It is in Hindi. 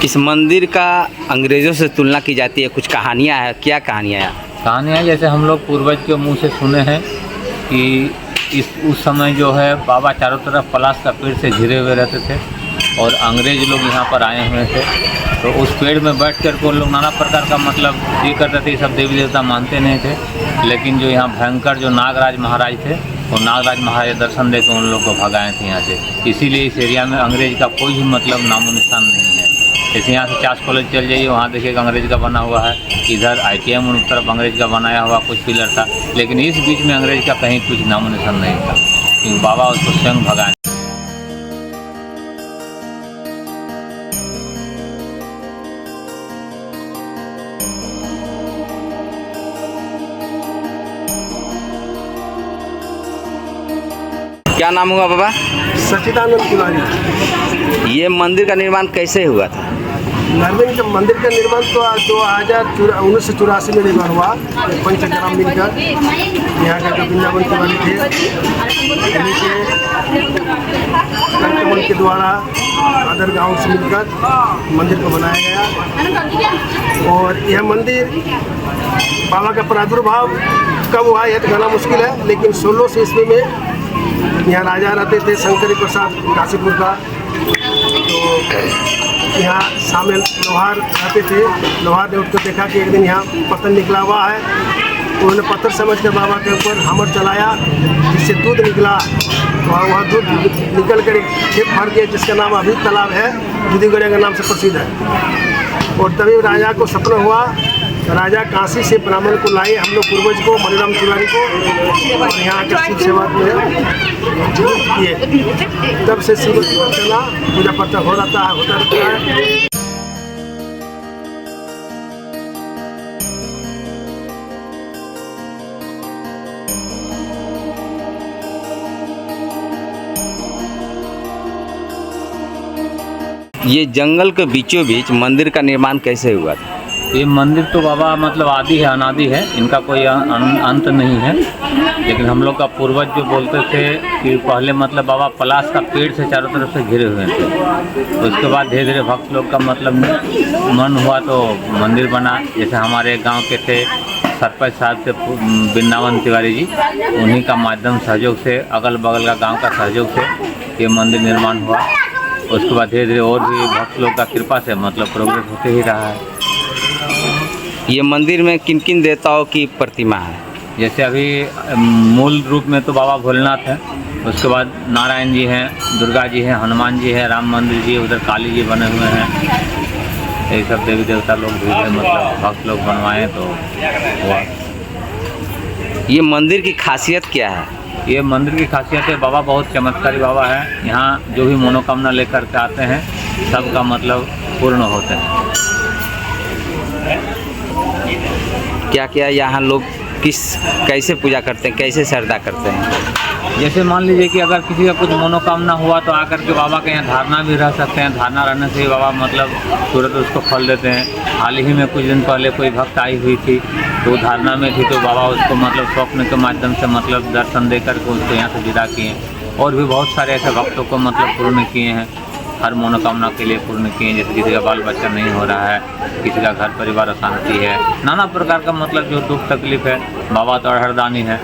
इस मंदिर का अंग्रेज़ों से तुलना की जाती है, कुछ कहानियाँ हैं, क्या कहानियाँ हैं? कहानियाँ जैसे हम लोग पूर्वज के मुंह से सुने हैं कि उस समय जो है बाबा चारों तरफ पलाश का पेड़ से घिरे हुए रहते थे और अंग्रेज लोग यहाँ पर आए हुए थे। तो उस पेड़ में बैठ कर के उन लोग नाना प्रकार का मतलब ये करते थे, सब देवी देवता मानते नहीं थे। लेकिन जो यहाँ भयंकर जो नागराज महाराज थे, वो नागराज महाराज दर्शन दे के उन लोग को भगाए थे यहाँ से। इसीलिए इस एरिया में अंग्रेज का कोई भी मतलब नामो निशान नहीं है। जैसे यहाँ से चास कॉलेज चल जाइए, वहाँ देखिएगा अंग्रेज का बना हुआ है। इधर ITM उन तरफ अंग्रेज का बनाया हुआ कुछ पिलर था, लेकिन इस बीच में अंग्रेज का कहीं कुछ नामो निशान नहीं था, क्योंकि बाबा उसको स्वयं भगाए। क्या नाम हुआ बाबा? सच्चिदानंद तिवारी। ये मंदिर का निर्माण कैसे हुआ था? मंदिर का निर्माण तो 1984 में निर्माण हुआ। पंचग्राम मिलकर यहाँ का जो वृंदावन तिवारी थे, उन्हीं के कंकमल के द्वारा अदर गांव से मिलकर मंदिर को बनाया गया। और यह मंदिर बाबा का प्रादुर्भाव कब हुआ यह तो कहना मुश्किल है, लेकिन 1600 ईस्वी में यहाँ राजा रहते थे शंकरी प्रसाद काशीपुर का। तो यहाँ शामिल लोहार रहते थे। लोहार ने उठकर देखा कि एक दिन यहाँ पत्थर निकला हुआ है, तो उन्होंने पत्थर समझकर बाबा के ऊपर हमर चलाया, जिससे दूध निकला। तो वहाँ दूध निकल कर एक खेत भर गया, जिसका नाम अभी तालाब है, दूधीगढ़िया के नाम से प्रसिद्ध है। और तभी राजा को सपना हुआ, राजा काशी से ब्राह्मण को लाए, हम लोग पूर्वज को, मनीराम तिवारी को, और यहाँ आकर शिव सेवा में किए। तब से शिव अर्चना पूजा पाठ होता रहता है। ये जंगल के बीचों बीच मंदिर का निर्माण कैसे हुआ था? ये मंदिर तो बाबा मतलब आदि है, अनादि है, इनका कोई अंत नहीं है। लेकिन हम लोग का पूर्वज जो बोलते थे कि पहले मतलब बाबा पलाश का पेड़ से चारों तरफ से घिरे हुए थे। तो उसके बाद धीरे धीरे भक्त लोग का मतलब मन हुआ तो मंदिर बना। जैसे हमारे गांव के थे सरपंच साहब थे वृंदावन तिवारी जी, उन्हीं का माध्यम सहयोग से, अगल बगल का गाँव का सहयोग से ये मंदिर निर्माण हुआ। उसके बाद धीरे धीरे और भी भक्त लोग का कृपा से मतलब प्रोग्रेस होते ही रहा है। ये मंदिर में किन किन देवताओं की प्रतिमा है? जैसे अभी मूल रूप में तो बाबा भोलेनाथ हैं, उसके बाद नारायण जी हैं, दुर्गा जी हैं, हनुमान जी हैं, राम मंदिर जी, उधर काली जी बने हुए हैं। ये सब देवी देवता लोग भी मतलब भक्त लोग बनवाएं तो हुआ। ये मंदिर की खासियत क्या है? ये मंदिर की खासियत है, बाबा बहुत चमत्कारी बाबा है। यहाँ जो भी मनोकामना लेकर के आते हैं सबका मतलब पूर्ण होते हैं। क्या क्या यहाँ लोग कैसे पूजा करते हैं, कैसे श्रद्धा करते हैं? जैसे मान लीजिए कि अगर किसी का कुछ मनोकामना हुआ तो आकर के बाबा के यहाँ धारणा भी रह सकते हैं। धारणा रहने से बाबा मतलब तुरंत उसको फल देते हैं। हाल ही में कुछ दिन पहले कोई भक्त आई हुई थी, तो धारणा में थी, तो बाबा उसको मतलब स्वप्न के माध्यम से मतलब दर्शन दे करके उसको यहाँ से विदा किए। और भी बहुत सारे ऐसे भक्तों को मतलब पूर्ण किए हैं, हर मनोकामना के लिए पूर्ण किए हैं। जैसे किसी का बाल बच्चा नहीं हो रहा है, किसी का घर परिवार अशांति है, नाना प्रकार का मतलब जो दुख तकलीफ है, बाबा तो अड़हरदानी है,